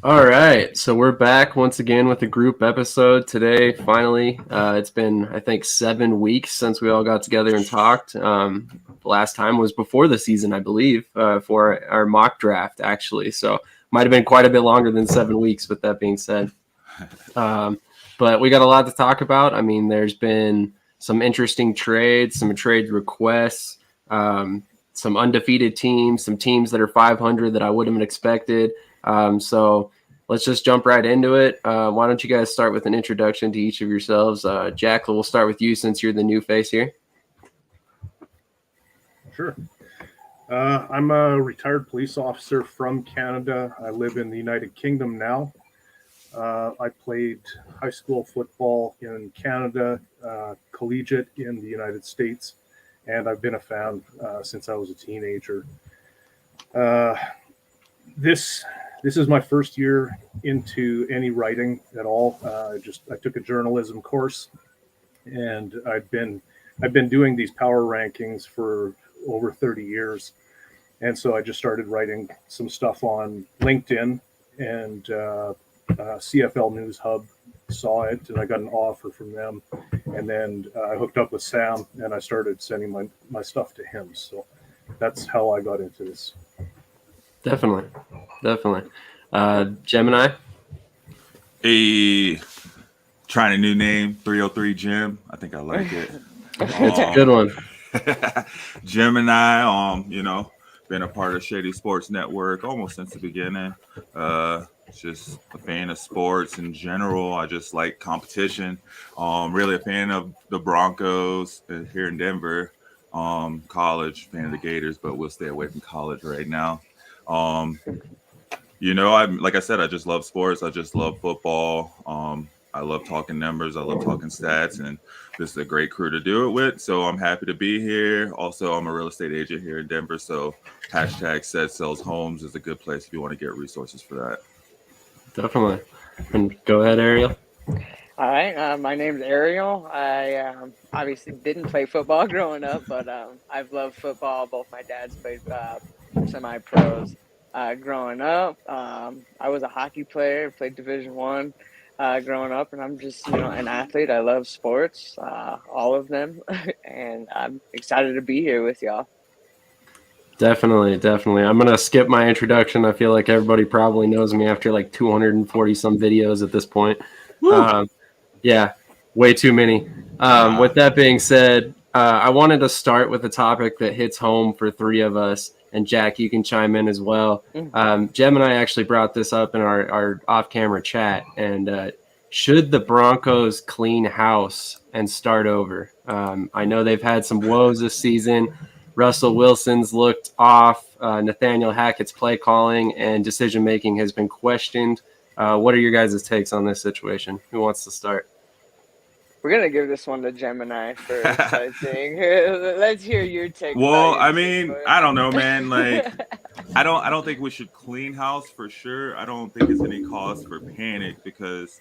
All right, so we're back once again with a group episode today. Finally, it's been I think 7 weeks since we all got together and talked. The last time was before the season, I believe, for our mock draft actually. So might have been quite a bit longer than 7 weeks. With that being said, but we got a lot to talk about. I mean, there's been some interesting trades, some trade requests, some undefeated teams, some teams that are 500 that I wouldn't have expected. So let's just jump right into it. Why don't you guys start with an introduction to each of yourselves? Jack, we'll start with you since you're the new face here. Sure. I'm a retired police officer from Canada. I live in the United Kingdom now. I played high school football in Canada, collegiate in the United States, and I've been a fan since I was a teenager. This is my first year into any writing at all. I took a journalism course, and I've been doing these power rankings for over 30 years. And so I just started writing some stuff on LinkedIn, and CFL News Hub saw it, and I got an offer from them. And then I hooked up with Sam, and I started sending my stuff to him. So that's how I got into this. Definitely. Gemini? Trying a new name, 303 Jim. I think I like it. It's a good one. Gemini, been a part of Shady Sports Network almost since the beginning. Just a fan of sports in general. I just like competition. Really a fan of the Broncos here in Denver. College, fan of the Gators, but we'll stay away from college right now. Like I said, I just love sports. I just love football. I love talking numbers. I love talking stats, and this is a great crew to do it with. So I'm happy to be here. Also, I'm a real estate agent here in Denver. So #Said Sells Homes is a good place if you want to get resources for that. Definitely. And go ahead, Ariel. All right. My name's Ariel. I obviously didn't play football growing up, but I've loved football. Both my dads played semi-pros growing up. I was a hockey player, played Division I growing up, and I'm just, an athlete. I love sports, all of them, and I'm excited to be here with y'all. Definitely. I'm going to skip my introduction. I feel like everybody probably knows me after like 240 some videos at this point. Yeah, way too many. With that being said, I wanted to start with a topic that hits home for three of us. And Jack, you can chime in as well. Gemini actually brought this up in our off-camera chat. And should the Broncos clean house and start over? I know they've had some woes this season. Russell Wilson's looked off. Nathaniel Hackett's play calling and decision making has been questioned. What are your guys' takes on this situation? Who wants to start? We're gonna give this one to Gemini first, I think. Let's hear your take. Well, I mean, I don't know, man. Like, I don't think we should clean house for sure. I don't think it's any cause for panic because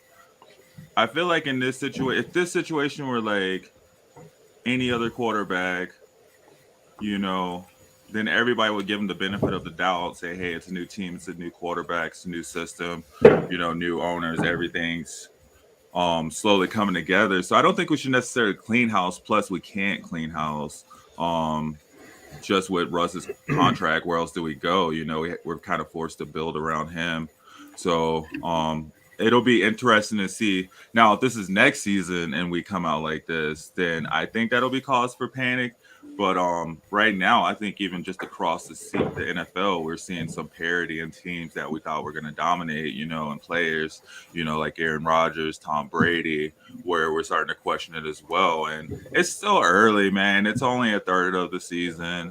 I feel like in this situation, if this situation were like any other quarterback, then everybody would give them the benefit of the doubt, say, hey, it's a new team, it's a new quarterback, it's a new system, new owners, everything's slowly coming together. So I don't think we should necessarily clean house. Plus, we can't clean house just with Russ's contract. Where else do we go? We're kind of forced to build around him. So it'll be interesting to see. Now, if this is next season and we come out like this, then I think that'll be cause for panic. But right now, I think even just across the NFL, we're seeing some parity in teams that we thought were going to dominate, and players, like Aaron Rodgers, Tom Brady, where we're starting to question it as well. And it's still early, man. It's only a third of the season.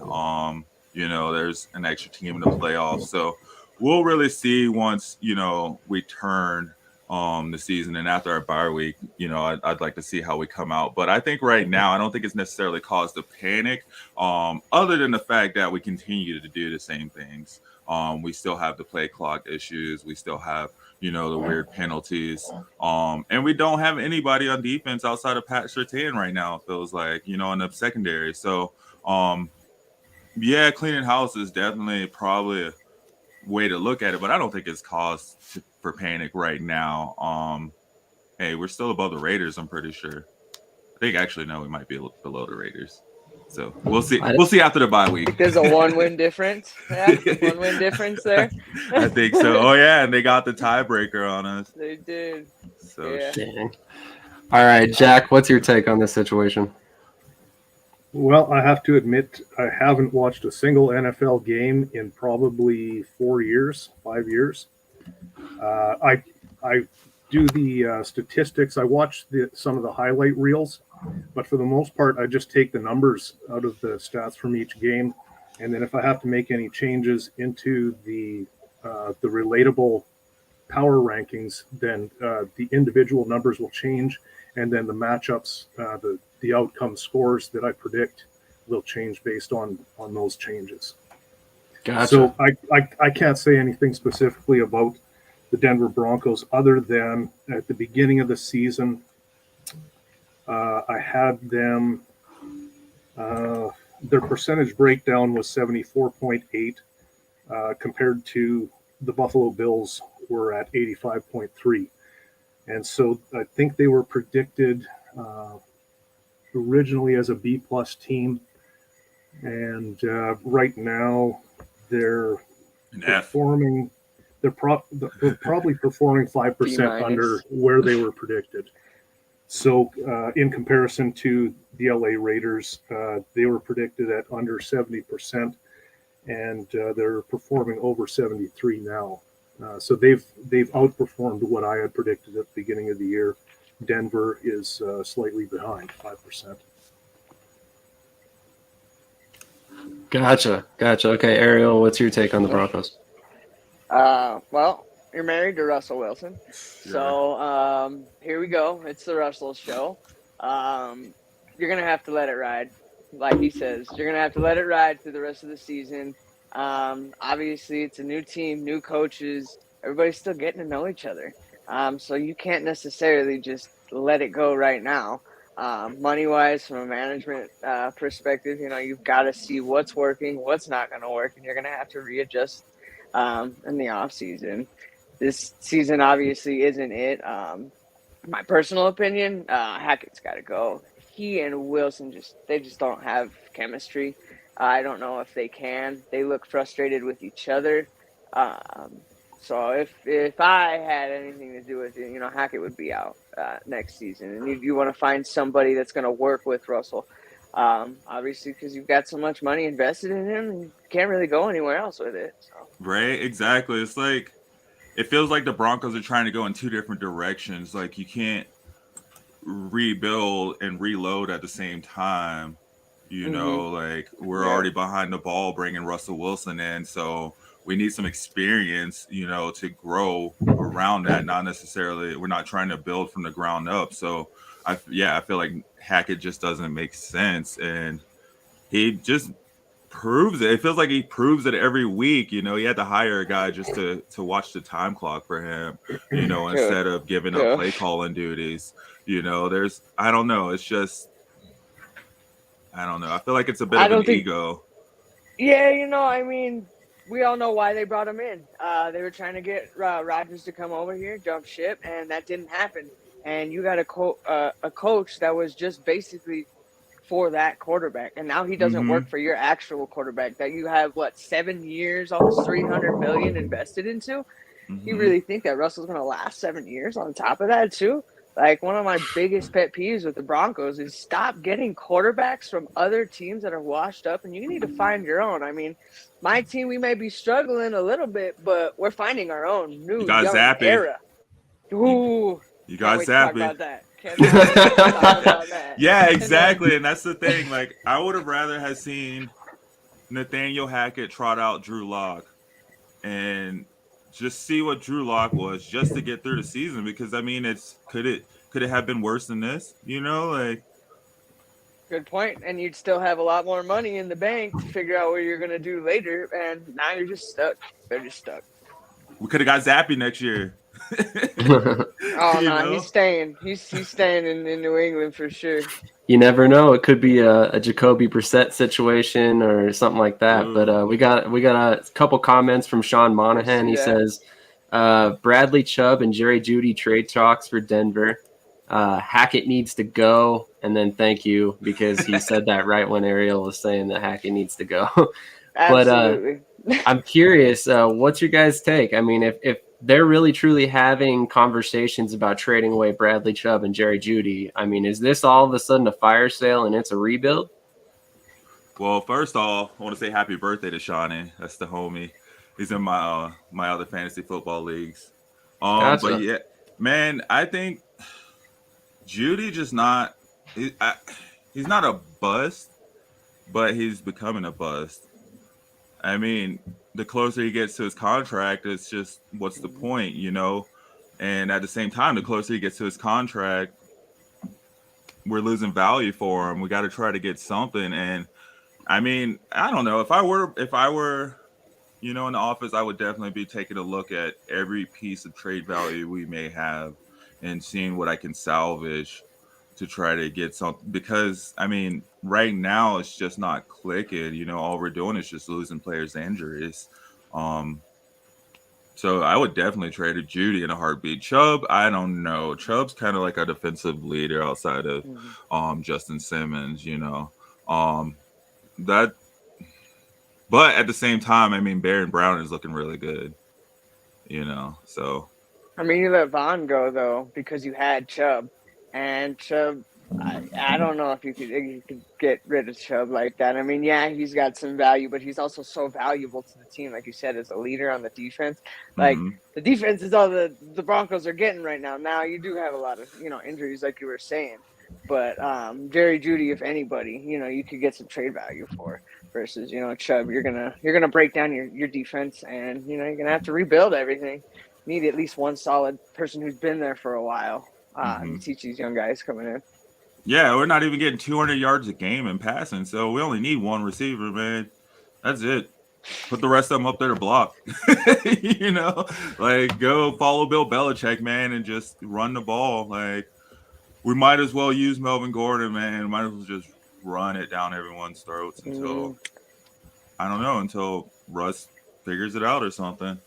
There's an extra team in the playoffs. So we'll really see once, we turn the season, and after our bye week, I'd like to see how we come out. But I think right now, I don't think it's necessarily caused a panic, other than the fact that we continue to do the same things. We still have the play clock issues. We still have, the weird penalties. And we don't have anybody on defense outside of Pat Surtain right now, it feels like, in the secondary. So, cleaning house is definitely probably a way to look at it, but I don't think it's cause for panic right now. Hey, we're still above the Raiders, I'm pretty sure. I think actually no, we might be below the Raiders. So we'll see. We'll see after the bye week. There's a 1-win difference. Yeah, 1-win difference there. I think so. Oh yeah, and they got the tiebreaker on us. They did. So Yeah. Dang. All right, Jack, what's your take on this situation? Well, I have to admit, I haven't watched a single NFL game in probably 5 years. I do the statistics. I watch some of the highlight reels, but for the most part, I just take the numbers out of the stats from each game, and then if I have to make any changes into the relatable power rankings, then the individual numbers will change, and then the matchups, the outcome scores that I predict will change based on those changes. Gotcha. So I can't say anything specifically about the Denver Broncos other than at the beginning of the season, I had them, their percentage breakdown was 74.8 compared to the Buffalo Bills were at 85.3. And so I think they were predicted originally as a B-plus team. And right now they're performing, they're probably performing 5% under where they were predicted. So in comparison to the LA Raiders, they were predicted at under 70%, and they're performing over 73 now. So they've outperformed what I had predicted at the beginning of the year. Denver is slightly behind, 5%. Gotcha. Okay, Ariel, what's your take on the Broncos? Well, you're married to Russell Wilson. So here we go. It's the Russell show. You're going to have to let it ride. Like he says, you're going to have to let it ride through the rest of the season. Obviously, it's a new team, new coaches. Everybody's still getting to know each other. So you can't necessarily just let it go right now. Money-wise, from a management perspective, you've got to see what's working, what's not going to work, and you're going to have to readjust in the off season. This season obviously isn't it. My personal opinion, Hackett's got to go. He and Wilson just don't have chemistry. I don't know if they can. They look frustrated with each other. So if I had anything to do with it, Hackett would be out next season, and you want to find somebody that's going to work with Russell. Obviously, because you've got so much money invested in him, and you can't really go anywhere else with it. So. Right, exactly. It's like it feels like the Broncos are trying to go in two different directions. Like you can't rebuild and reload at the same time. Like we're already behind the ball bringing Russell Wilson in, so we need some experience, to grow around that. Not necessarily, we're not trying to build from the ground up. So I feel like Hackett just doesn't make sense, and he just proves it. It feels like he proves it every week. He had to hire a guy just to watch the time clock for him, instead of giving up play calling duties. I don't know. It's just, I don't know. I feel like it's a bit of an ego. Yeah, we all know why they brought him in. They were trying to get Rodgers to come over here, jump ship, and that didn't happen. And you got a coach that was just basically for that quarterback, and now he doesn't work for your actual quarterback that you have 7 years, almost $300 million invested into. You really think that Russell's going to last 7 years on top of that too? Like, one of my biggest pet peeves with the Broncos is stop getting quarterbacks from other teams that are washed up, and you need to find your own. I mean, my team, we may be struggling a little bit, but we're finding our own new young era. Ooh, you got Zappy. Talk about that. Can't talk about that. Yeah, exactly, and that's the thing. Like, I would have rather have seen Nathaniel Hackett trot out Drew Lock and just see what Drew Lock was just to get through the season, because I mean, could it have been worse than this? Good point. And you'd still have a lot more money in the bank to figure out what you're going to do later, and now you're just stuck. They're just stuck. We could have got Zappy next year. Oh no, he's staying. He's staying in New England for sure. You never know. It could be a Jacoby Brissett situation or something like that. But we got a couple comments from Sean Monahan. He says, Bradley Chubb and Jerry Judy trade talks for Denver. Hackett needs to go, and then thank you, because he said that right when Ariel was saying that Hackett needs to go. But Absolutely. I'm curious, what's your guys' take? I mean, if they're really truly having conversations about trading away Bradley Chubb and Jerry Judy, I mean, is this all of a sudden a fire sale and it's a rebuild? Well, first off, I want to say happy birthday to Shawnee. That's the homie. He's in my my other fantasy football leagues. Gotcha. But yeah, man, I think Judy just not he's not a bust, but he's becoming a bust. I mean, the closer he gets to his contract, it's just what's the point, you know? And at the same time, the closer he gets to his contract, we're losing value for him. We got to try to get something. And I mean, I don't know. If I were, you know, in the office, I would definitely be taking a look at every piece of trade value we may have and seeing what I can salvage to try to get something. Because I mean, right now it's just not clicking. You know, all we're doing is just losing players to injuries. So I would definitely trade a Judy in a heartbeat. Chubb, I don't know. Chubb's kind of like a defensive leader outside of Justin Simmons. You know, that. But at the same time, I mean, Baron Brown is looking really good, you know, so. I mean, you let Vaughn go, though, because you had Chubb. And Chubb, I don't know if you could get rid of Chubb like that. I mean, yeah, he's got some value, but he's also so valuable to the team, like you said, as a leader on the defense. Like, the defense is all the Broncos are getting right now. Now, you do have a lot of, you know, injuries, like you were saying. But Jerry Judy, if anybody, you know, you could get some trade value for. Versus, you know, Chubb, you're gonna break down your defense, and you know you're gonna have to rebuild everything. You need at least one solid person who's been there for a while to teach these young guys coming in. Yeah, we're not even getting 200 yards a game in passing, so we only need one receiver, man. That's it. Put the rest of them up there to block. You know, like go follow Bill Belichick, man, and just run the ball. Like we might as well use Melvin Gordon, man. Might as well just run it down everyone's throats until I don't know, until Russ figures it out or something.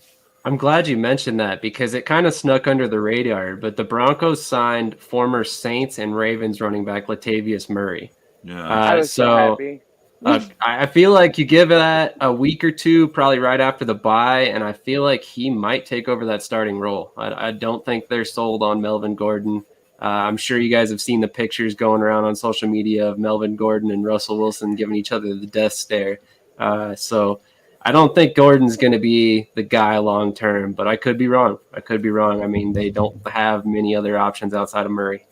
I'm glad you mentioned that because it kind of snuck under the radar, but the Broncos signed former Saints and Ravens running back Latavius Murray. Yeah. I was so happy. I feel like you give that a week or two, probably right after the bye, and I feel like he might take over that starting role. I don't think they're sold on Melvin Gordon. I'm sure you guys have seen the pictures going around on social media of Melvin Gordon and Russell Wilson giving each other the death stare. So I don't think Gordon's going to be the guy long term, but I could be wrong. I mean, they don't have many other options outside of Murray.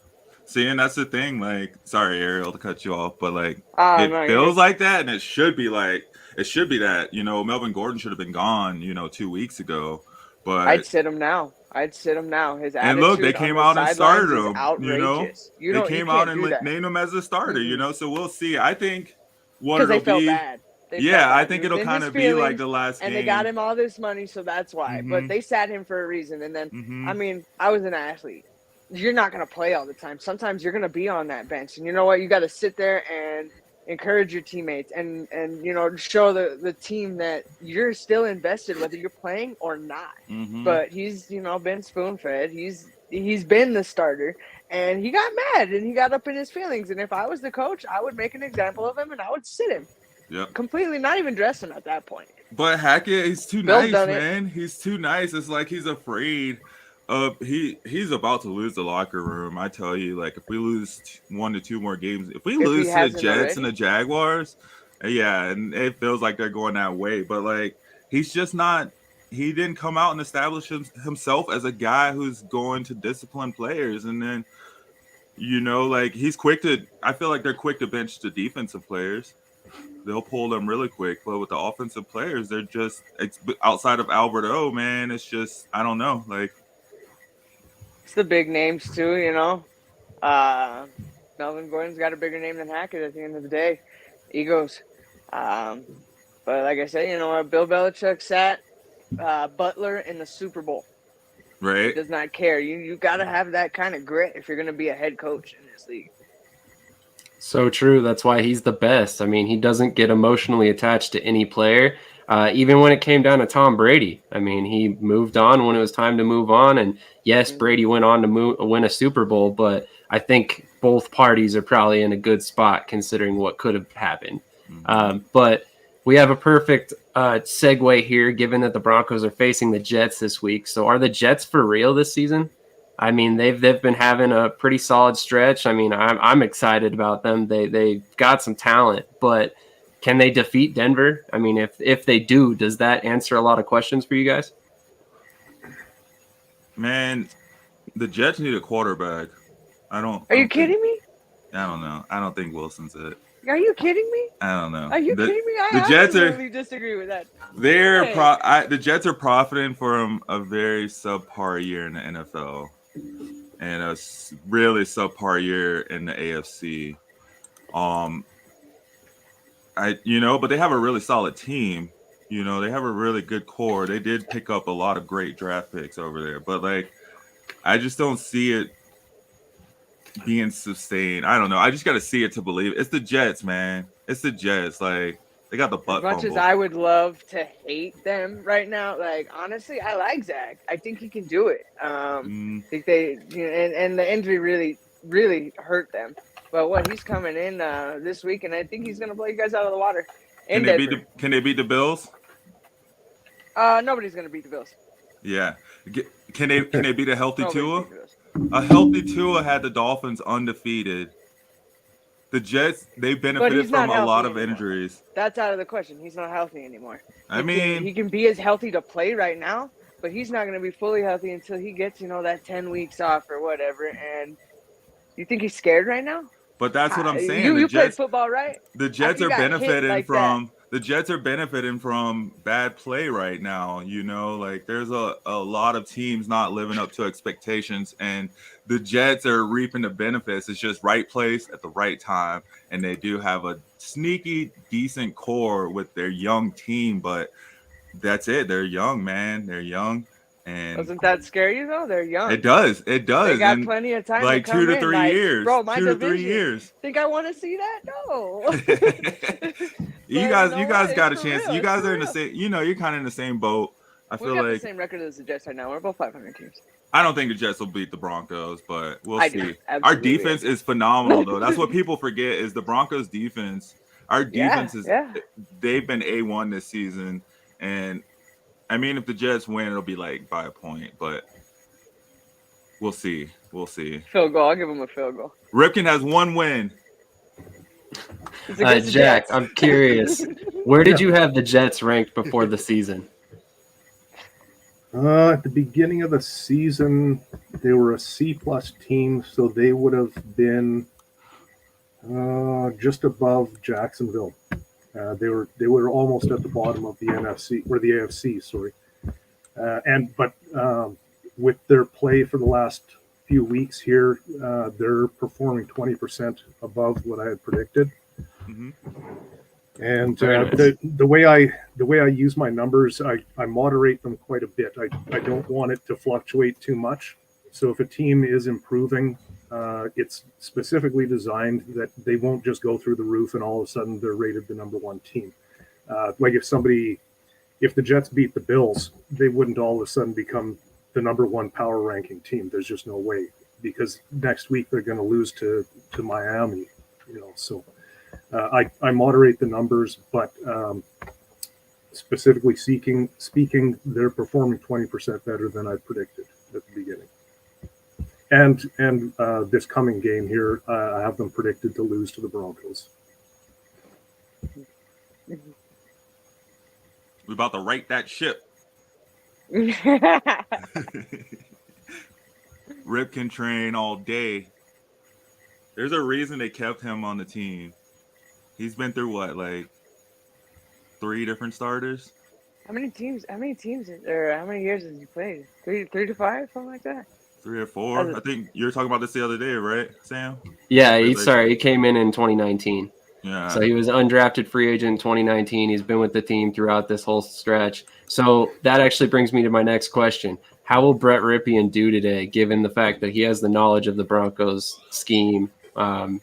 See, and that's the thing. Like, sorry, Ariel, to cut you off, but like, No, feels like that, and it should be that. You know, Melvin Gordon should have been gone, you know, 2 weeks ago. But I'd sit him now. His attitude. And look, they came out and started him. Outrageous. You know, they came out and named him as a starter. You know, so we'll see. I think what it'll they felt be. Bad. I think it'll kind of be like the last game. And they got him all this money, so that's why. But they sat him for a reason. And then, I mean, I was an athlete. You're not going to play all the time. Sometimes you're going to be on that bench. And you know what? You got to sit there and encourage your teammates and you know, show the team that you're still invested, whether you're playing or not. But he's, you know, been spoon-fed. He's been the starter. And he got mad and he got up in his feelings. And if I was the coach, I would make an example of him and I would sit him. Yep. Completely not even dress him at that point. But Hackett, he's too nice, man. He's too nice. It's like he's afraid of he's about to lose the locker room. I tell you, like if we lose 1 to 2 more games, if we lose to the Jets and the Jaguars, yeah, and it feels like they're going that way. But like he's just not. He didn't come out and establish himself as a guy who's going to discipline players, and then you know, like he's quick to. I feel like they're quick to bench the defensive players. They'll pull them really quick, but with the offensive players, they're just outside of Albert O, man. It's just I don't know, like it's the big names too, you know. Melvin Gordon's got a bigger name than Hackett at the end of the day. Egos. But like I said, you know, Bill Belichick sat Butler in the Super Bowl. Right. He does not care. You got to have that kind of grit if you're going to be a head coach in this league. So true. That's why he's the best. I mean, he doesn't get emotionally attached to any player. Even when it came down to Tom Brady, I mean, he moved on when it was time to move on. And yes, Brady went on to win a Super Bowl, but I think both parties are probably in a good spot considering what could have happened. But we have a perfect segue here, given that the Broncos are facing the Jets this week. So are the Jets for real this season? I mean, they've been having a pretty solid stretch. I mean, I'm excited about them. They've got some talent, but can they defeat Denver? I mean, if they do, does that answer a lot of questions for you guys? Man, the Jets need a quarterback. Are you kidding me? I don't know. I don't think Wilson's it. Are you kidding me? I don't know. Are you kidding me? The Jets absolutely disagree with that. The Jets are profiting from a very subpar year in the NFL and a really subpar year in the AFC. But they have a really solid team. They have a really good core. They did pick up a lot of great draft picks over there, but I just don't see it being sustained. I don't know. I just got to see it to believe it. It's the Jets, man. It's the Jets. They got the butt fumble. As much as I would love to hate them right now, honestly, I like Zach. I think he can do it. I think they, and the injury really, really hurt them. But he's coming in this week, and I think he's going to blow you guys out of the water. Can they beat the Bills? Nobody's going to beat the Bills. Yeah. Can they beat a healthy Tua? A healthy Tua had the Dolphins undefeated. The Jets, they benefited from a lot of injuries. That's out of the question. He's not healthy anymore. He can be as healthy to play right now, but he's not going to be fully healthy until he gets, that 10 weeks off or whatever. And you think he's scared right now? But that's what I'm saying. You played football, right? The Jets are benefiting from the Jets are benefiting from bad play right now. There's a lot of teams not living up to expectations, and the Jets are reaping the benefits. It's just right place at the right time, and they do have a sneaky, decent core with their young team, but that's it. They're young, man. They're young. And doesn't that scare you though? They're young. It does. They got plenty of time. 2 to 3 years. Bro, my 2 to 3 division. years. Think I want to see that? No. you guys got a chance. You guys are in the same. You're kind of in the same boat. I feel like the same record as the Jets right now. We're both 500 teams. I don't think the Jets will beat the Broncos, but we'll see. Our defense is phenomenal, though. That's what people forget is the Broncos' defense. Our defense is. They've been A1 this season, and. I mean, if the Jets win, it'll be by a point, but we'll see. We'll see. Field goal. I'll give him a field goal. Ripken has one win. Jack, I'm curious. Where did you have the Jets ranked before the season? At the beginning of the season, they were a C-plus team, so they would have been just above Jacksonville. They were almost at the bottom of the NFC or the AFC, sorry. But with their play for the last few weeks here, they're performing 20% above what I had predicted. Mm-hmm. And the way I use my numbers, I moderate them quite a bit. I don't want it to fluctuate too much. So if a team is improving, it's specifically designed that they won't just go through the roof and all of a sudden they're rated the number one team. If the Jets beat the Bills, they wouldn't all of a sudden become the number one power ranking team. There's just no way, because next week they're going to lose to Miami. So I moderate the numbers, but specifically speaking, they're performing 20% better than I predicted at the beginning. And this coming game here, I have them predicted to lose to the Broncos. We're about to right that ship. Ripken train all day. There's a reason they kept him on the team. He's been through what, 3 different starters? How many teams, or how many years has he played? 3 to 5, something like that? 3 or 4. I think you were talking about this the other day, right, Sam? Yeah, he came in 2019. Yeah. So he was an undrafted free agent in 2019. He's been with the team throughout this whole stretch. So that actually brings me to my next question. How will Brett Rypien do today, given the fact that he has the knowledge of the Broncos scheme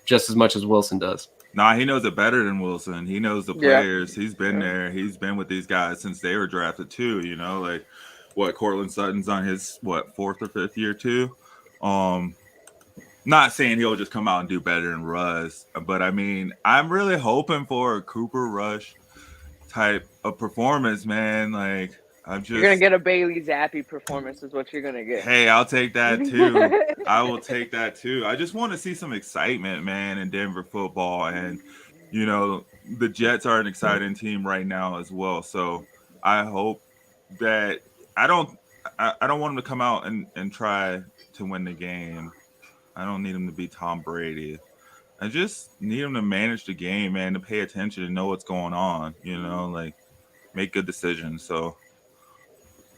just as much as Wilson does? Nah, he knows it better than Wilson. He knows the Yeah. players. He's been there. He's been with these guys since they were drafted too. Like what Cortland Sutton's on his fourth or fifth year too. Not saying he'll just come out and do better than Russ, but I mean, I'm really hoping for a Cooper Rush type of performance, man. Like You're gonna get a Bailey Zappi performance, is what you're gonna get. Hey, I'll take that too. I will take that too. I just want to see some excitement, man, in Denver football. And, the Jets are an exciting team right now as well. So I hope that I don't want him to come out and try to win the game. I don't need him to be Tom Brady. I just need him to manage the game, man, to pay attention and know what's going on, like make good decisions. So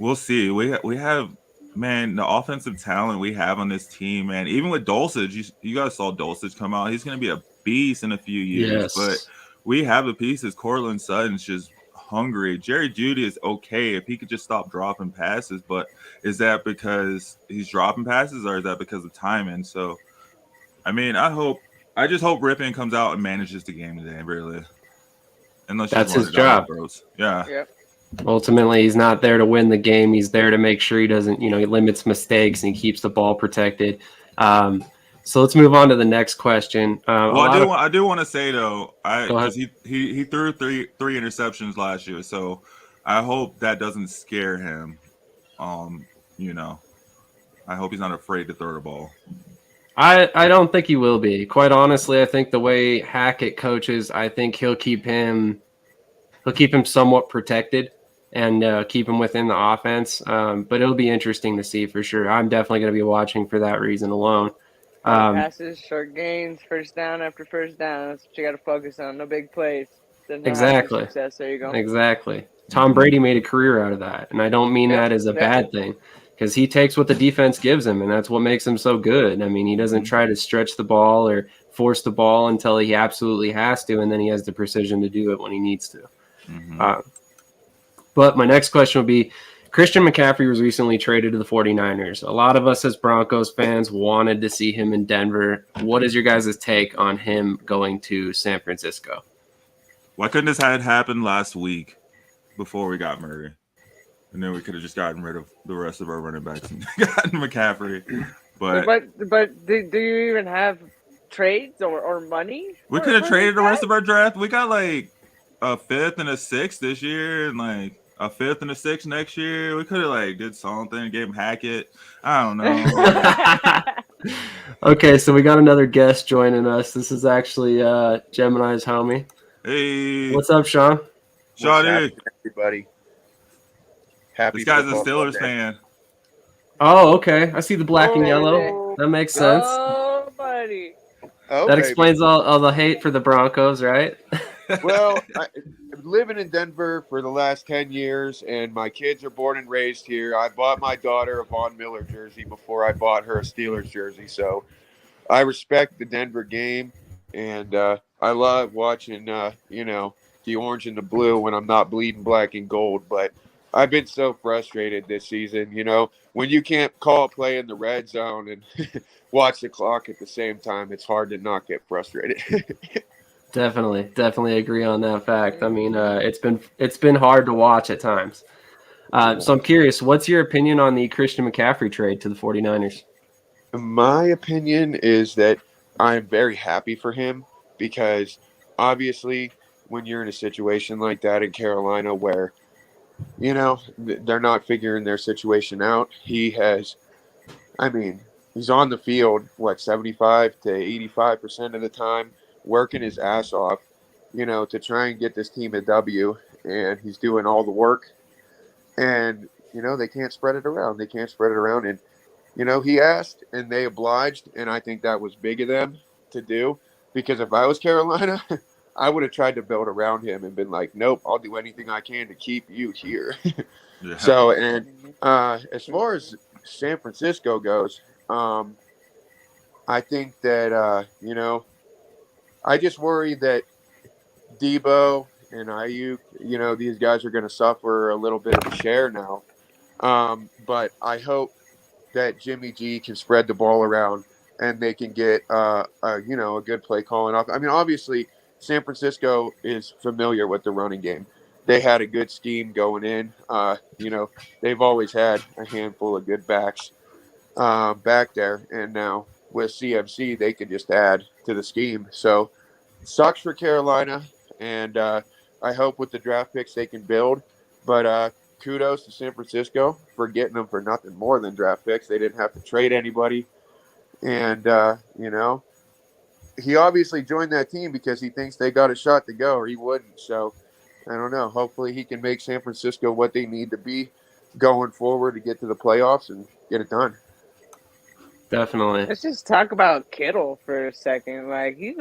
we'll see. We have, man, the offensive talent we have on this team, man. Even with Dulcich, you guys saw Dulcich come out. He's going to be a beast in a few years. Yes. But we have the pieces. Cortland Sutton's just hungry. Jerry Judy is okay if he could just stop dropping passes. But is that because he's dropping passes or is that because of timing? So, I mean, I just hope Rippon comes out and manages the game today, really. Unless that's his job. Yeah. Yep. Ultimately, he's not there to win the game. He's there to make sure he doesn't, he limits mistakes and he keeps the ball protected. So let's move on to the next question. I do want to say though, because he threw three interceptions last year, so I hope that doesn't scare him. I hope he's not afraid to throw the ball. I don't think he will be. Quite honestly, I think the way Hackett coaches, I think he'll keep him somewhat protected and keep him within the offense. But it'll be interesting to see for sure. I'm definitely going to be watching for that reason alone. Passes, short gains, first down after first down. That's what you got to focus on. No big plays. Exactly. Success. There you go. Exactly. Tom Brady made a career out of that. And I don't mean that as a bad thing because he takes what the defense gives him, and that's what makes him so good. I mean, he doesn't try to stretch the ball or force the ball until he absolutely has to, and then he has the precision to do it when he needs to. But my next question would be, Christian McCaffrey was recently traded to the 49ers. A lot of us as Broncos fans wanted to see him in Denver. What is your guys' take on him going to San Francisco? Why couldn't this had happened last week before we got Murray? And then we could have just gotten rid of the rest of our running backs and gotten McCaffrey. But do you even have trades or money? We could have traded the rest of our draft. We got like a fifth and a sixth this year and like a fifth and a sixth next year. We could have did something, gave him Hackett. I don't know. Okay, so we got another guest joining us. This is actually Gemini's homie. Hey, what's up, Sean? Sean, everybody. Happy. This guy's a Steelers fan. Oh, okay. I see the black and yellow. That makes sense. Oh, buddy. Okay. That explains all the hate for the Broncos, right? Well, I've been living in Denver for the last 10 years, and my kids are born and raised here. I bought my daughter a Von Miller jersey before I bought her a Steelers jersey, so I respect the Denver game, and I love watching, the orange and the blue when I'm not bleeding black and gold, but I've been so frustrated this season, when you can't call a play in the red zone and watch the clock at the same time, it's hard to not get frustrated. Definitely agree on that fact. I mean, it's been hard to watch at times. So I'm curious, what's your opinion on the Christian McCaffrey trade to the 49ers? My opinion is that I'm very happy for him because obviously when you're in a situation like that in Carolina where, they're not figuring their situation out, he's on the field, 75 to 85% of the time, working his ass off, to try and get this team a W, and he's doing all the work, and, they can't spread it around. And, he asked, and they obliged, and I think that was big of them to do, because if I was Carolina, I would have tried to build around him and been like, nope, I'll do anything I can to keep you here. Yeah. So, and as far as San Francisco goes, I think that, I just worry that Debo and Ayuk, these guys are going to suffer a little bit of a share now. But I hope that Jimmy G can spread the ball around and they can get, a good play calling off. I mean, obviously, San Francisco is familiar with the running game. They had a good scheme going in. They've always had a handful of good backs back there, and now with CMC, they can just add to the scheme. So, sucks for Carolina, and I hope with the draft picks they can build. But kudos to San Francisco for getting them for nothing more than draft picks. They didn't have to trade anybody, and he obviously joined that team because he thinks they got a shot to go, or he wouldn't. So, I don't know. Hopefully, he can make San Francisco what they need to be going forward to get to the playoffs and get it done. Definitely. Let's just talk about Kittle for a second. Like, he's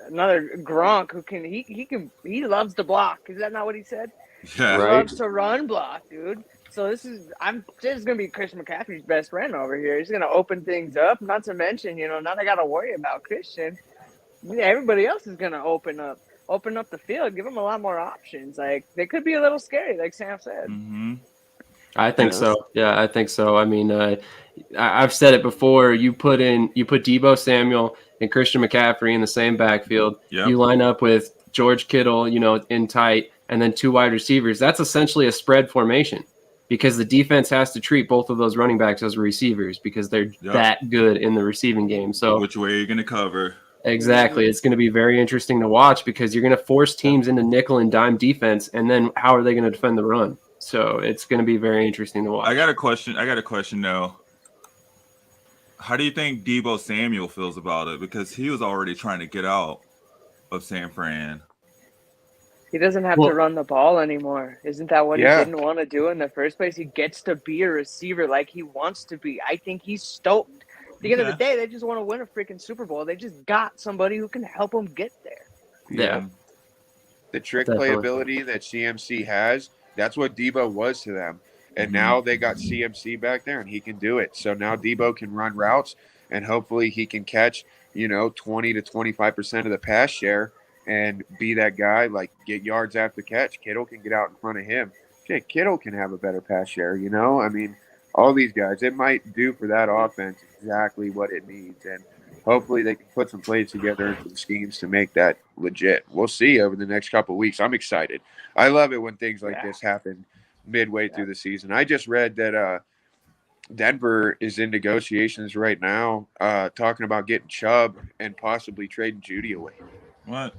another Gronk who he loves to block. Is that not what he said? Yeah. He Right. loves to run block, dude. So this is gonna be Christian McCaffrey's best friend over here. He's gonna open things up. Not to mention, now they gotta worry about Christian. Yeah, everybody else is gonna open up the field, give them a lot more options. Like, they could be a little scary, like Sam said. Mm-hmm. I think Yeah. so. Yeah, I think so. I mean, I've said it before. You put Deebo Samuel and Christian McCaffrey in the same backfield. Yep. You line up with George Kittle, in tight, and then two wide receivers. That's essentially a spread formation because the defense has to treat both of those running backs as receivers because they're that good in the receiving game. So which way are you going to cover? Exactly. It's going to be very interesting to watch because you're going to force teams into nickel and dime defense, and then how are they going to defend the run? So it's going to be very interesting to watch. I got a question though. How do you think Deebo Samuel feels about it? Because he was already trying to get out of San Fran. He doesn't have to run the ball anymore. Isn't that what he didn't want to do in the first place? He gets to be a receiver like he wants to be. I think he's stoked. At the end of the day, they just want to win a freaking Super Bowl. They just got somebody who can help them get there. Yeah. The trick Definitely. playability that CMC has, that's what Debo was to them. And now they got CMC back there, and he can do it. So now Debo can run routes, and hopefully he can catch, 20 to 25% of the pass share and be that guy, like get yards after catch. Kittle can get out in front of him. Shit, Kittle can have a better pass share, I mean, all these guys, it might do for that offense exactly what it needs. And hopefully they can put some plays together into the schemes to make that legit. We'll see over the next couple of weeks. I'm excited. I love it when things like this happen midway through the season. I just read that Denver is in negotiations right now, talking about getting Chubb and possibly trading Judy away. What?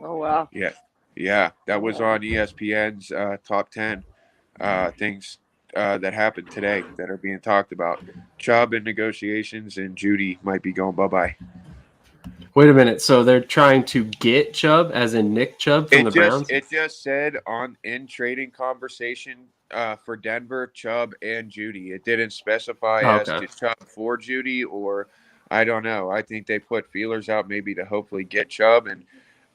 Oh, wow. Yeah. That was on ESPN's top 10 things that happened today that are being talked about. Chubb in negotiations, and Judy might be going bye-bye. Wait a minute. So they're trying to get Chubb, as in Nick Chubb from the Browns? It just said in trading conversation for Denver, Chubb and Judy. It didn't specify as to Chubb for Judy, or I don't know. I think they put feelers out maybe to hopefully get Chubb, and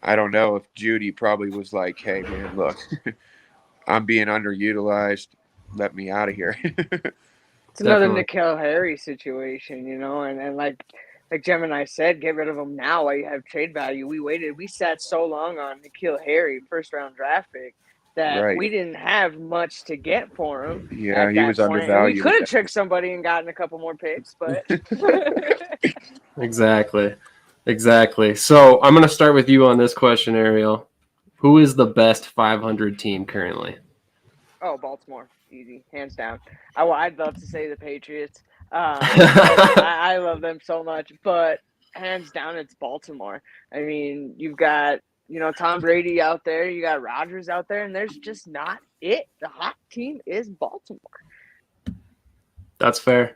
I don't know if Judy probably was like, hey, man, look, I'm being underutilized. Let me out of here. It's another N'Keal Harry situation, and like Gemini said, get rid of him now while you have trade value. We sat so long on N'Keal Harry, first round draft pick, that we didn't have much to get for him. Yeah, he was undervalued. We could have tricked somebody and gotten a couple more picks, but Exactly. So I'm going to start with you on this question, Ariel. Who is the best 500 team currently? Oh, Baltimore. Easy. Hands down. I'd love to say the Patriots. I love them so much, but hands down, it's Baltimore. I mean, you've got, Tom Brady out there, you got Rodgers out there, and there's just not it. The hot team is Baltimore. That's fair.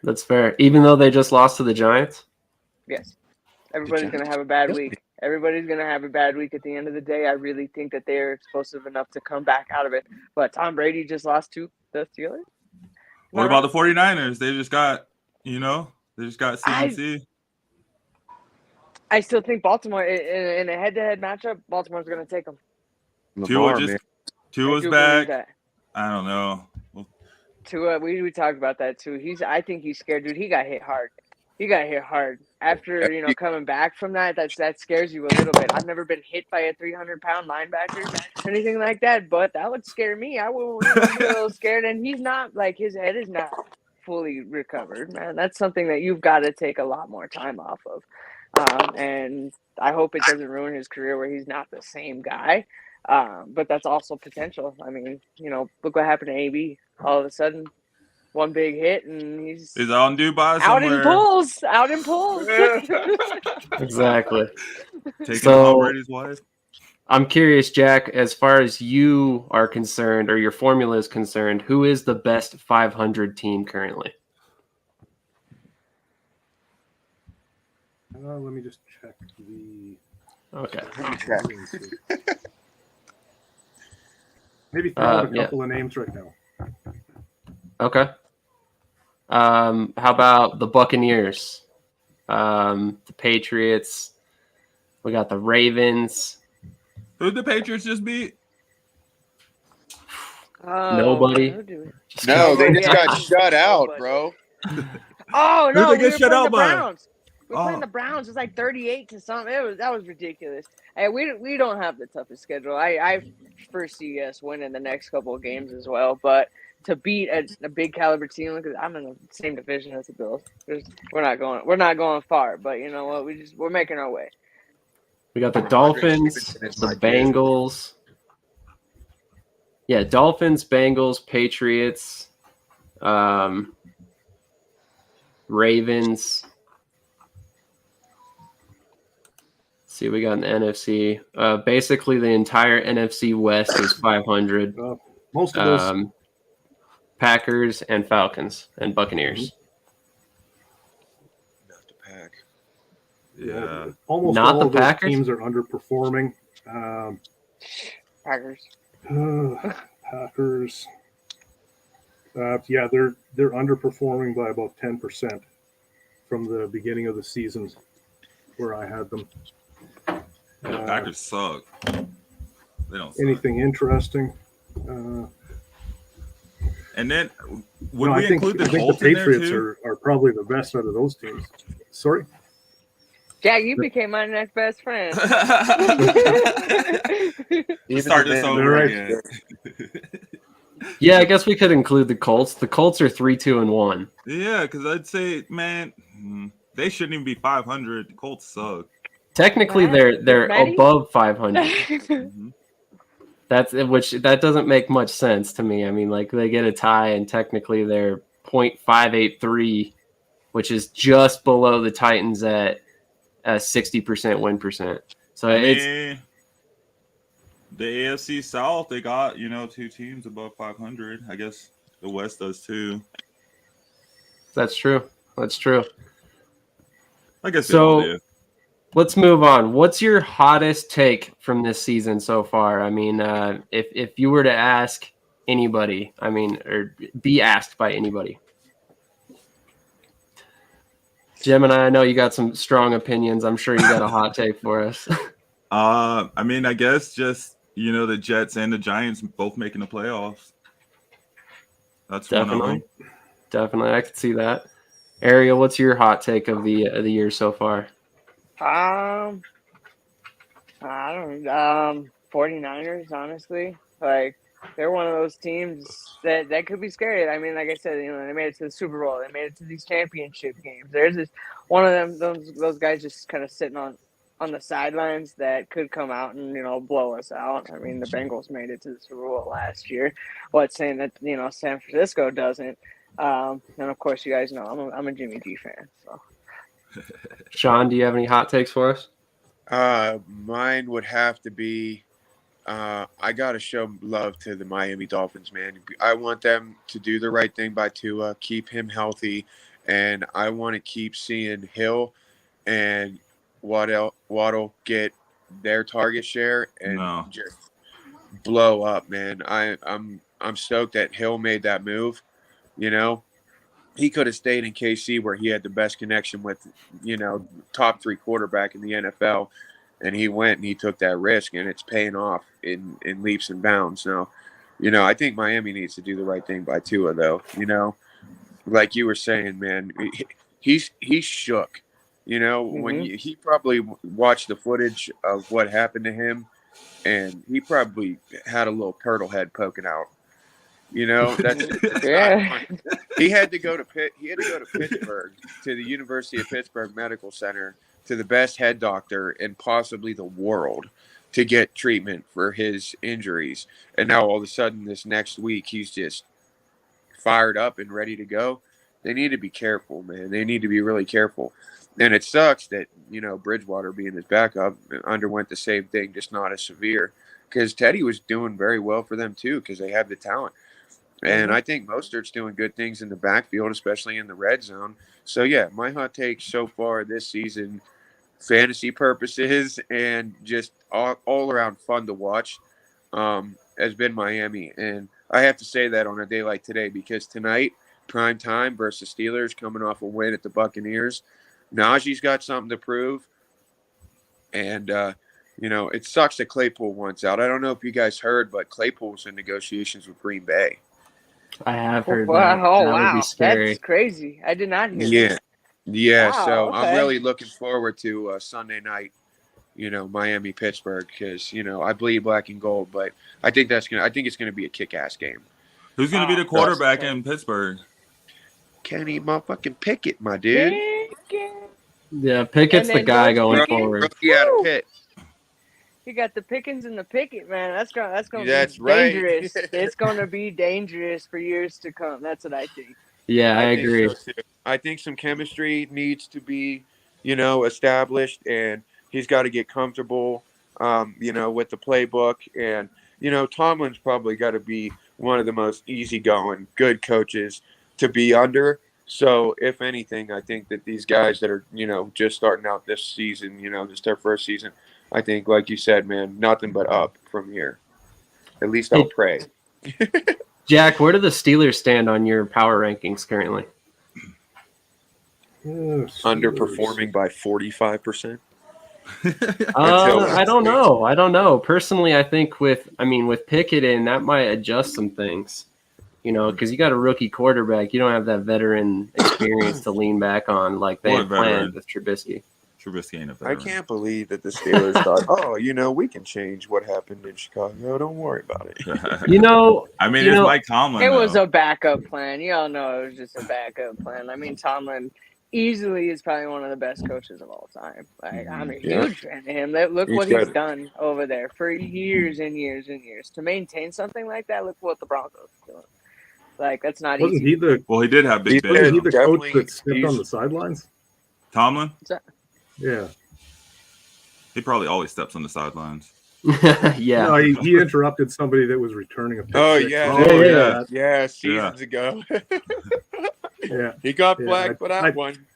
Even though they just lost to the Giants? Yes. Everybody's going to have a bad week. Everybody's going to have a bad week at the end of the day. I really think that they're explosive enough to come back out of it. But Tom Brady just lost to the Steelers. What about the 49ers? They just got, CMC. I still think Baltimore, in a head-to-head matchup, Baltimore's going to take them. Tua's back. I don't know. Tua, we talked about that too. I think he's scared, dude. He got hit hard. After, coming back from that scares you a little bit. I've never been hit by a 300-pound linebacker or anything like that, but that would scare me. I would be a little scared, and he's not, his head is not fully recovered, man. That's something that you've got to take a lot more time off of. And I hope it doesn't ruin his career where he's not the same guy. But that's also potential. I mean, look what happened to AB. All of a sudden, one big hit, and he's on Dubai out in somewhere. pools. Out in pools. Exactly. Taking So- Tom Brady's wife. I'm curious, Jack, as far as you are concerned, or your formula is concerned, who is the best 500 team currently? Let me just check the. Okay. Maybe throw out a yeah. couple of names right now. Okay. How about the Buccaneers? The Patriots. We got the Ravens. Who did the Patriots just beat? Nobody. No, they just Yeah. got shut out, bro. Oh no, Who'd they get we were shut playing out the by? Browns. We were playing Oh. the Browns. It was like 38 to something. That was ridiculous. Hey, we don't have the toughest schedule. I foresee us winning the next couple of games as well. But to beat a big caliber team, because I'm in the same division as the Bills, we're not going far. But you know what? We're making our way. We got the Dolphins, the Bengals. Yeah, Dolphins, Bengals, Patriots, Ravens. Let's see, we got an NFC. Basically, the entire NFC West is 500. Most of those. Packers and Falcons and Buccaneers. Not the pack. Yeah. Almost Not all the of those Packers? teams are underperforming. Packers. Packers. Yeah, they're underperforming by about 10% from the beginning of the season where I had them. The Packers suck. They don't suck. Anything interesting? And then would No, we include the Colts the in there Patriots too? are probably the best out of those teams. Sorry? Jack, you became my next best friend. Start this over Right. again. Yeah, I guess we could include the Colts. The Colts are 3-2-1. Yeah, because I'd say, man, they shouldn't even be 500. The Colts suck. Technically, What? they're Maddie? above 500. Mhm. That doesn't make much sense to me. I mean, like they get a tie, and technically they're .583, which is just below the Titans at 60% win percent. So The AFC South, they got, 2 teams above 500. I guess the West does too. That's true. That's true. I guess So- they all do. Let's move on. What's your hottest take from this season so far? I mean, if you were to ask anybody, or be asked by anybody. Gemini, I know you got some strong opinions. I'm sure you got a hot take for us. I guess just, the Jets and the Giants both making the playoffs. That's one of them. Definitely. I could see that. Ariel, what's your hot take of the year so far? I don't know. 49ers, honestly. Like, they're one of those teams that could be scary. I mean, like I said, they made it to the Super Bowl. They made it to these championship games. There's this one of them, those guys just kind of sitting on the sidelines that could come out and, blow us out. I mean, the Bengals made it to the Super Bowl last year. What's saying that, San Francisco doesn't. And, of course, you guys know I'm a Jimmy G fan, so. Sean, do you have any hot takes for us? Mine would have to be I got to show love to the Miami Dolphins, man. I want them to do the right thing by Tua, keep him healthy, and I want to keep seeing Hill and Waddle get their target share and just blow up, man. I'm stoked that Hill made that move, He could have stayed in KC where he had the best connection with, top 3 quarterback in the NFL. And he went and he took that risk, and it's paying off in leaps and bounds. Now, I think Miami needs to do the right thing by Tua, though. Like you were saying, man, he's shook. When he probably watched the footage of what happened to him, and he probably had a little turtle head poking out. That's Yeah. He had to go to Pittsburgh, to the University of Pittsburgh Medical Center, to the best head doctor in possibly the world to get treatment for his injuries. And now all of a sudden this next week he's just fired up and ready to go. They need to be careful, man. They need to be really careful. And it sucks that, Bridgewater being his backup underwent the same thing, just not as severe. Because Teddy was doing very well for them too, because they have the talent. And I think Mostert's doing good things in the backfield, especially in the red zone. So, yeah, my hot take so far this season, fantasy purposes and just all around fun to watch, has been Miami. And I have to say that on a day like today, because tonight, prime time versus Steelers, coming off a win at the Buccaneers, Najee's got something to prove. And, it sucks that Claypool wants out. I don't know if you guys heard, but Claypool's in negotiations with Green Bay. I have heard Wow, that. oh, That would wow. be scary. That's crazy. I did not hear Yeah. that. Yeah, Wow, so I'm okay. really looking forward to Sunday night, Miami Pittsburgh, because I bleed black and gold, but I think it's gonna be a kick-ass game. Who's going to be the quarterback in Pittsburgh? Kenny motherfucking Pickett, my dude. Yeah, Pickett's And the then guy George going Pickens? forward. Rookie out of Pitt. You got the Pickens and the Pickett, man. That's gonna That's be right. dangerous. It's gonna be dangerous for years to come. That's what I think. Yeah, I think agree. so, too. I think some chemistry needs to be, established, and he's got to get comfortable, with the playbook. And, Tomlin's probably got to be one of the most easygoing, good coaches to be under. So, if anything, I think that these guys that are, just starting out this season, just their first season, I think, like you said, man, nothing but up from here. At least I'll pray. Jack, where do the Steelers stand on your power rankings currently? Underperforming by 45%. I don't know. Personally, I think with Pickett in, that might adjust some things. Because you got a rookie quarterback, you don't have that veteran experience to lean back on like they had planned with Trubisky. Trubisky ain't a I veteran. can't believe that the Steelers thought, we can change what happened in Chicago. Don't worry about it. It's Mike Tomlin. It was a backup plan. You all know it was just a backup plan. I mean, Tomlin easily is probably one of the best coaches of all time. Like, I'm a huge fan of him. Look what he's done over there for years and years and years. To maintain something like that, look what the Broncos are doing. Like, that's not Wasn't easy. Well, he did have Big Wasn't he Ben. the coach that stepped on the sidelines? Tomlin? Yeah. He probably always steps on the sidelines. Yeah. No, he interrupted somebody that was returning a pick. Oh, six. yeah. Yeah, seasons ago. Yeah. He got flagged for that one.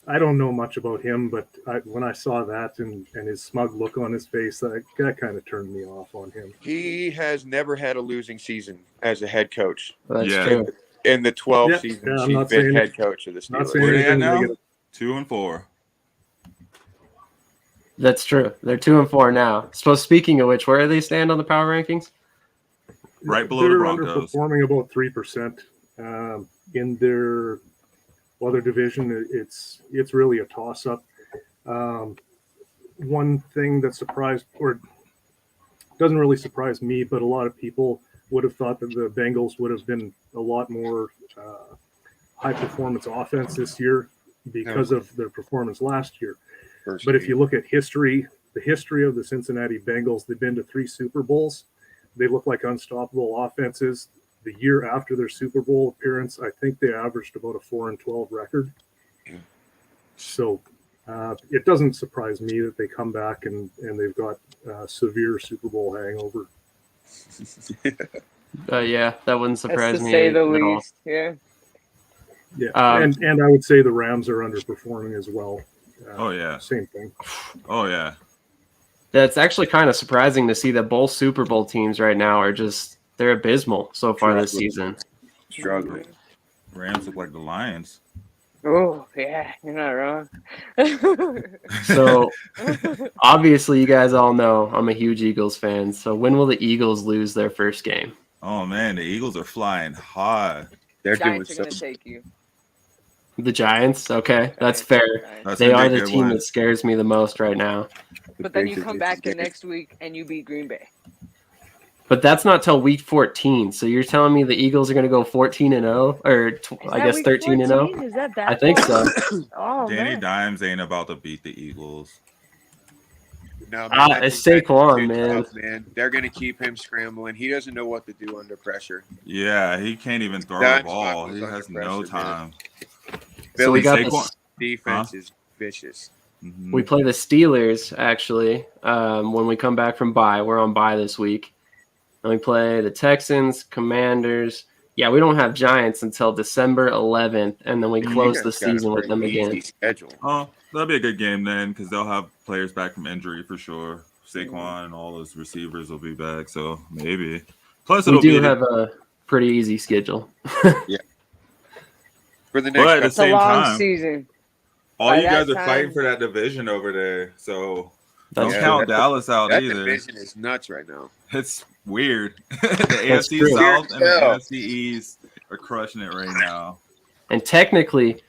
I don't know much about him, but when I saw that and his smug look on his face, that kind of turned me off on him. He has never had a losing season as a head coach. That's true. In the 12 seasons, he's been head coach of the Steelers. Where they at now? 2-4. That's true. They're 2-4 now. So speaking of which, where do they stand on the power rankings? Right below the Broncos. They're underperforming about 3% in their other division. It's really a toss-up. One thing that surprised, or doesn't really surprise me, but a lot of people would have thought that the Bengals would have been a lot more high-performance offense this year because of their performance last year. But if you look at the history of the Cincinnati Bengals, they've been to 3 Super Bowls. They look like unstoppable offenses. The year after their Super Bowl appearance, I think they averaged about a 4-12 record. So it doesn't surprise me that they come back and they've got severe Super Bowl hangover. Yeah, that wouldn't surprise That's to me say the at all. least. Yeah. Yeah, and I would say the Rams are underperforming as well. Same thing. Oh, yeah. That's actually kind of surprising to see that both Super Bowl teams right now are they're abysmal so far this season. Struggling. Rams look like the Lions. Oh, yeah, you're not wrong. So, obviously, you guys all know I'm a huge Eagles fan. So, when will the Eagles lose their first game? Oh, man, the Eagles are flying high. They're Giants are doing going to take you. The Giants? Okay, that's fair. They are the team that scares me the most right now. But then you come back the next week and you beat Green Bay. But that's not till week 14. So you're telling me the Eagles are going to go 14-0, or I guess 13-0? Is that I think so. Oh, Danny man. Dimes ain't about to beat the Eagles. No, man, I It's think that's Saquon, too man. tough, man. They're going to keep him scrambling. He doesn't know what to do under pressure. Yeah, he can't even throw Dimes the ball. buckles He under has no pressure, man. time. So we Philly's got Saquon. this. defense is vicious. Mhm. We play the Steelers, actually, when we come back from bye. We're on bye this week. And we play the Texans, Commanders. Yeah, we don't have Giants until December 11th, and then we You close guys the got a season with them pretty again. easy schedule. Oh, that'll be a good game then, because they'll have players back from injury for sure. Saquon and all those receivers will be back, so maybe. Plus, We it'll do be have a pretty easy schedule. For the But at the next It's a same long time, season. all By you guys that are fighting time- for that division over there, so That's don't Yeah, count that's a- Dallas out that either. division is nuts right now. It's weird. The AFC true. South and the Yeah. NFC East are crushing it right now. And technically,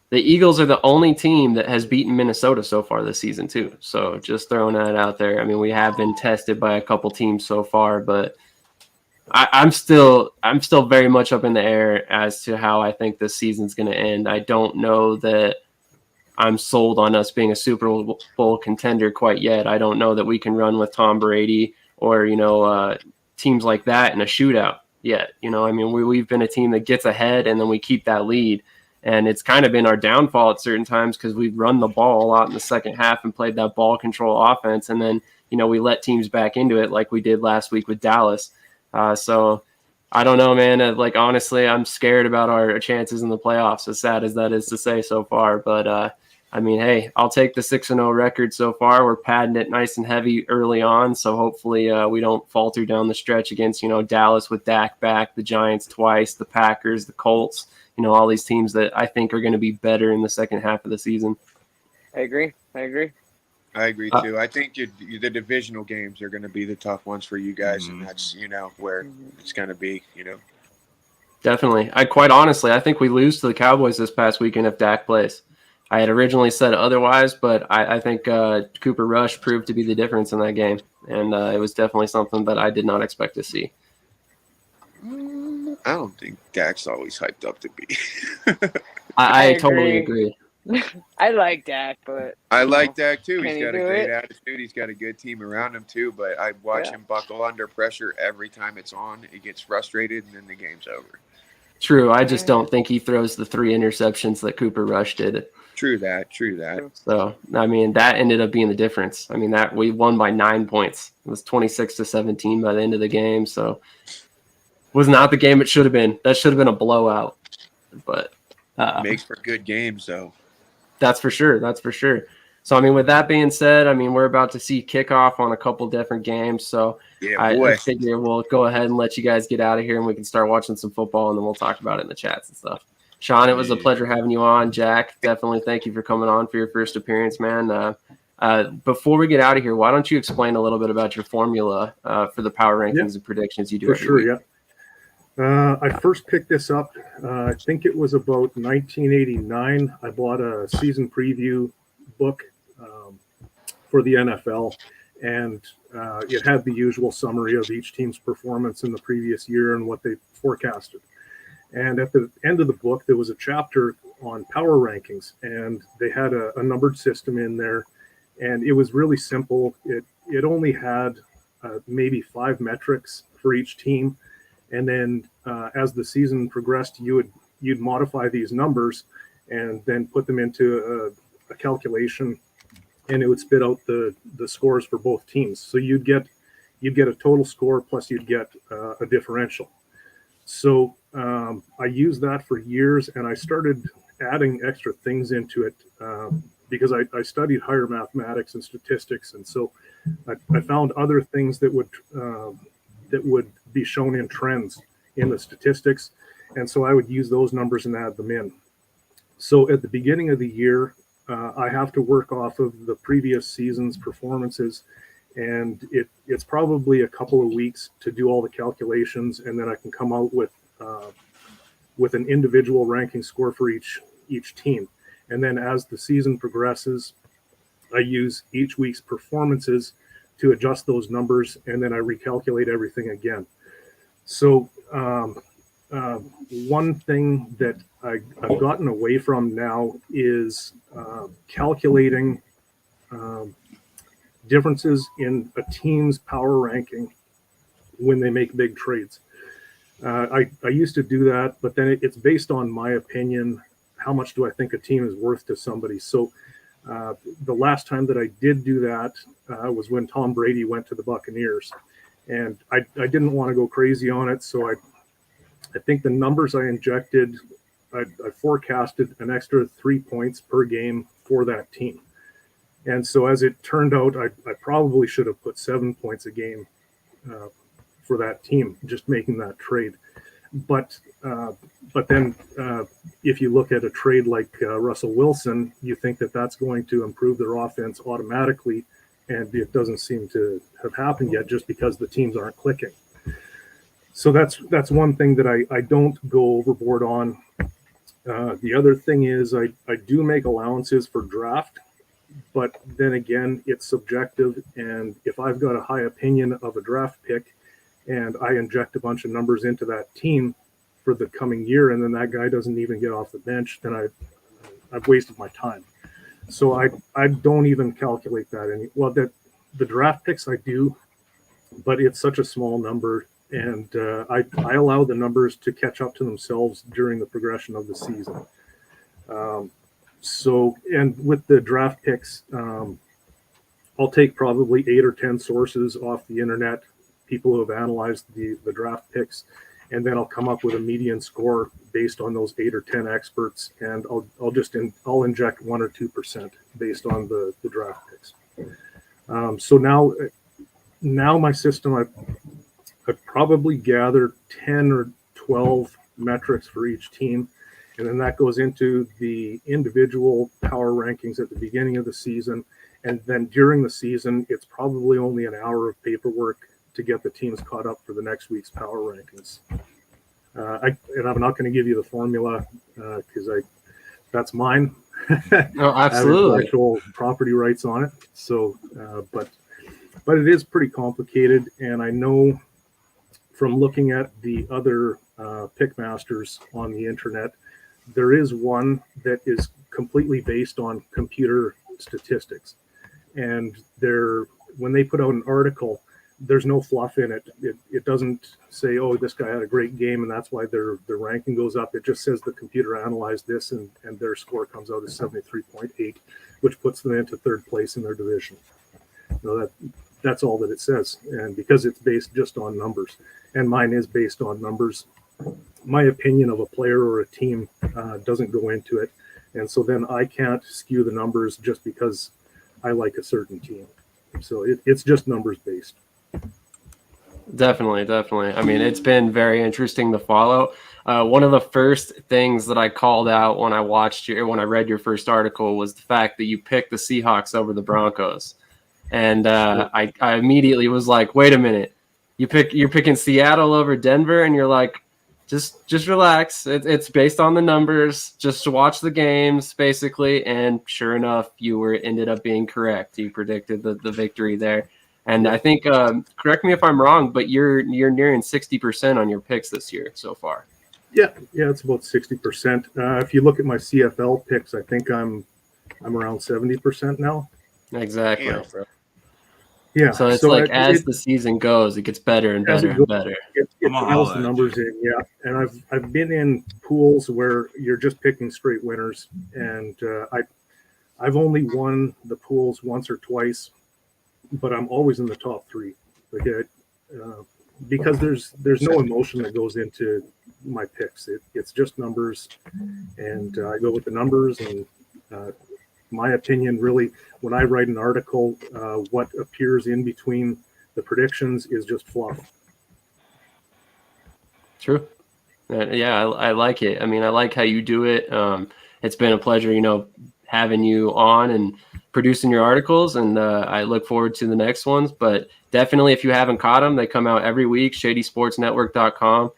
the Eagles are the only team that has beaten Minnesota so far this season, too. So just throwing that out there. I mean, we have been tested by a couple teams so far, but I'm still very much up in the air as to how I think this season's going to end. I don't know that I'm sold on us being a Super Bowl contender quite yet. I don't know that we can run with Tom Brady or, teams like that in a shootout yet. I mean, we've been a team that gets ahead and then we keep that lead. And it's kind of been our downfall at certain times because we've run the ball a lot in the second half and played that ball control offense. And then, we let teams back into it like we did last week with Dallas. So I don't know, man. Honestly, I'm scared about our chances in the playoffs, as sad as that is to say so far. But, I mean, hey, I'll take the 6-0 record so far. We're padding it nice and heavy early on, so hopefully we don't falter down the stretch against, Dallas with Dak back, the Giants twice, the Packers, the Colts, all these teams that I think are going to be better in the second half of the season. I agree. I agree too. I think the divisional games are going to be the tough ones for you guys, and that's where it's going to be. Definitely. Quite honestly, I think we lose to the Cowboys this past weekend if Dak plays. I had originally said otherwise, but I think Cooper Rush proved to be the difference in that game, and it was definitely something that I did not expect to see. I don't think Dak's always hyped up to be. I totally agree. I like Dak, but I like Dak too. Can He's he got a do great it? attitude. He's got a good team around him too. But I watch him buckle under pressure every time it's on. He gets frustrated, and then the game's over. True. I just don't think he throws the 3 interceptions that Cooper Rush did. True that. So, I mean, that ended up being the difference. I mean, that we won by 9 points. It was 26-17 by the end of the game. So, was not the game it should have been. That should have been a blowout. But Makes for good games, though. That's for sure. So, I mean, with that being said, I mean, we're about to see kickoff on a couple different games. So, I figure we'll go ahead and let you guys get out of here and we can start watching some football and then we'll talk about it in the chats and stuff. Sean, it was a pleasure having you on. Jack, definitely thank you for coming on for your first appearance, man. Before we get out of here, why don't you explain a little bit about your formula for the power rankings and predictions you do For every sure, week? yeah. I first picked this up, I think it was about 1989. I bought a season preview book for the NFL, and it had the usual summary of each team's performance in the previous year and what they forecasted. And at the end of the book, there was a chapter on power rankings, and they had a numbered system in there, and it was really simple. It only had maybe 5 metrics for each team, and then as the season progressed, you'd modify these numbers and then put them into a calculation, and it would spit out the scores for both teams. So you'd get a total score plus you'd get a differential. So I used that for years, and I started adding extra things into it because I studied higher mathematics and statistics, and so I found other things that would be shown in trends in the statistics, and so I would use those numbers and add them in. So at the beginning of the year, I have to work off of the previous season's performances, and it's probably a couple of weeks to do all the calculations, and then I can come out with an individual ranking score for each team. And then as the season progresses, I use each week's performances to adjust those numbers, and then I recalculate everything again. So one thing that I've gotten away from now is calculating differences in a team's power ranking when they make big trades. I used to do that, but then it's based on my opinion. How much do I think a team is worth to somebody? So the last time that I did do that was when Tom Brady went to the Buccaneers, and I didn't want to go crazy on it. So I think the numbers I injected, I forecasted an extra 3 points per game for that team. And so as it turned out, I probably should have put 7 points a game for that team, just making that trade. But then if you look at a trade like Russell Wilson, you think that that's going to improve their offense automatically, and it doesn't seem to have happened yet just because the teams aren't clicking. So that's one thing that I don't go overboard on. The other thing is I do make allowances for draft, but then again, it's subjective, and if I've got a high opinion of a draft pick and I inject a bunch of numbers into that team for the coming year, and then that guy doesn't even get off the bench, then I've wasted my time. So I don't even calculate that. The draft picks I do, but it's such a small number, and I allow the numbers to catch up to themselves during the progression of the season. And with the draft picks, I'll take probably 8 or 10 sources off the internet, people who have analyzed the draft picks, and then I'll come up with a median score based on those 8 or 10 experts, and I'll inject 1 or 2% based on the draft picks. So now my system, I've probably gathered 10 or 12 metrics for each team, and then that goes into the individual power rankings at the beginning of the season, and then during the season, it's probably only an hour of paperwork to get the teams caught up for the next week's power rankings. And I'm not going to give you the formula because that's mine. Oh, absolutely. I have actual property rights on it. So, but it is pretty complicated, and I know from looking at the other pick masters on the internet, there is one that is completely based on computer statistics, and when they put out an article, there's no fluff in it. It doesn't say, oh, this guy had a great game and that's why their ranking goes up. It just says the computer analyzed this and their score comes out as 73.8, which puts them into third place in their division. That's all that it says. And because it's based just on numbers, and mine is based on numbers, my opinion of a player or a team doesn't go into it. And so then I can't skew the numbers just because I like a certain team. So it's just numbers based. Definitely. I mean, it's been very interesting to follow. One of the first things that I called out when I read your first article was the fact that you picked the Seahawks over the Broncos, and I immediately was like, wait a minute, you're picking Seattle over Denver, and you're like, just relax. It's based on the numbers. Just watch the games, basically. And sure enough, you ended up being correct. You predicted the victory there. And I think, correct me if I'm wrong, but you're nearing 60% on your picks this year so far. Yeah, it's about 60%. If you look at my CFL picks, I think I'm around 70% now. Exactly. Yeah. So it's as the season goes, it gets better and better and better. It dials the numbers in, yeah. And I've been in pools where you're just picking straight winners, and I've only won the pools once or twice, but I'm always in the top 3. Because there's no emotion that goes into my picks. It's just numbers, and I go with the numbers. And my opinion, really, when I write an article, what appears in between the predictions is just fluff. True. Yeah, I like it. I mean, I like how you do it. It's been a pleasure, having you on and producing your articles, and I look forward to the next ones. But definitely, if you haven't caught them, they come out every week. ShadySportsNetwork.com.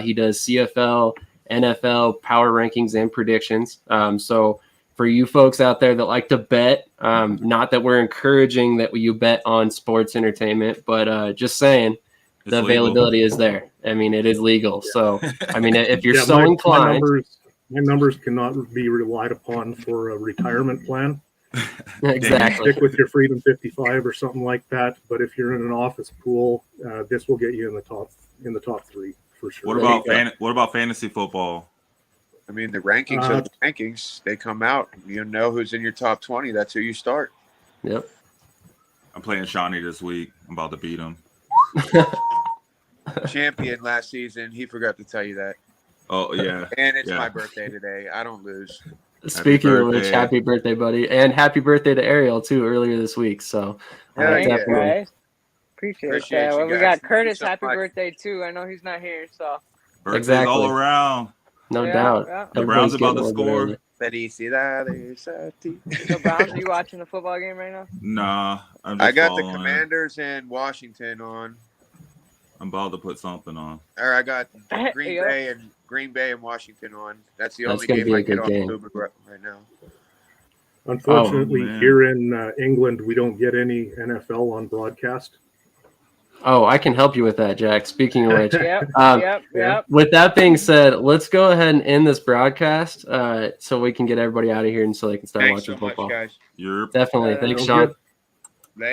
He does CFL, NFL, power rankings, and predictions. So for you folks out there that like to bet, not that we're encouraging that you bet on sports entertainment, but just saying the availability is there. I mean, it is legal. So, I mean, if you're so inclined. My numbers cannot be relied upon for a retirement plan. Exactly. Stick with your Freedom 55 or something like that. But if you're in an office pool, this will get you in the top 3 for sure. What about fantasy football? I mean, the rankings are the rankings. They come out. You know who's in your top 20. That's who you start. Yep. I'm playing Shawnee this week. I'm about to beat him. Champion last season. He forgot to tell you that. Oh, yeah. And it's my birthday today. I don't lose. Speaking of which, happy birthday, buddy. And happy birthday to Ariel, too, earlier this week. So, definitely. Guys. Appreciate that. Well, we got Curtis. So happy much. birthday, too. I know he's not here, so. Birthdays all around. No doubt. Yeah. The Browns about to score. So, Browns, are you watching the football game right now? Nah. I got the Commanders and Washington on. I'm about to put something on. Or I got Green Bay and Washington on. That's the only gonna game be I a get good on game. Uber right now. Unfortunately, here in England, we don't get any NFL on broadcast. Oh, I can help you with that, Jack. Speaking of which, Yep. with that being said, let's go ahead and end this broadcast so we can get everybody out of here and so they can start Thanks watching so football. much, guys. Definitely. Thanks, Sean.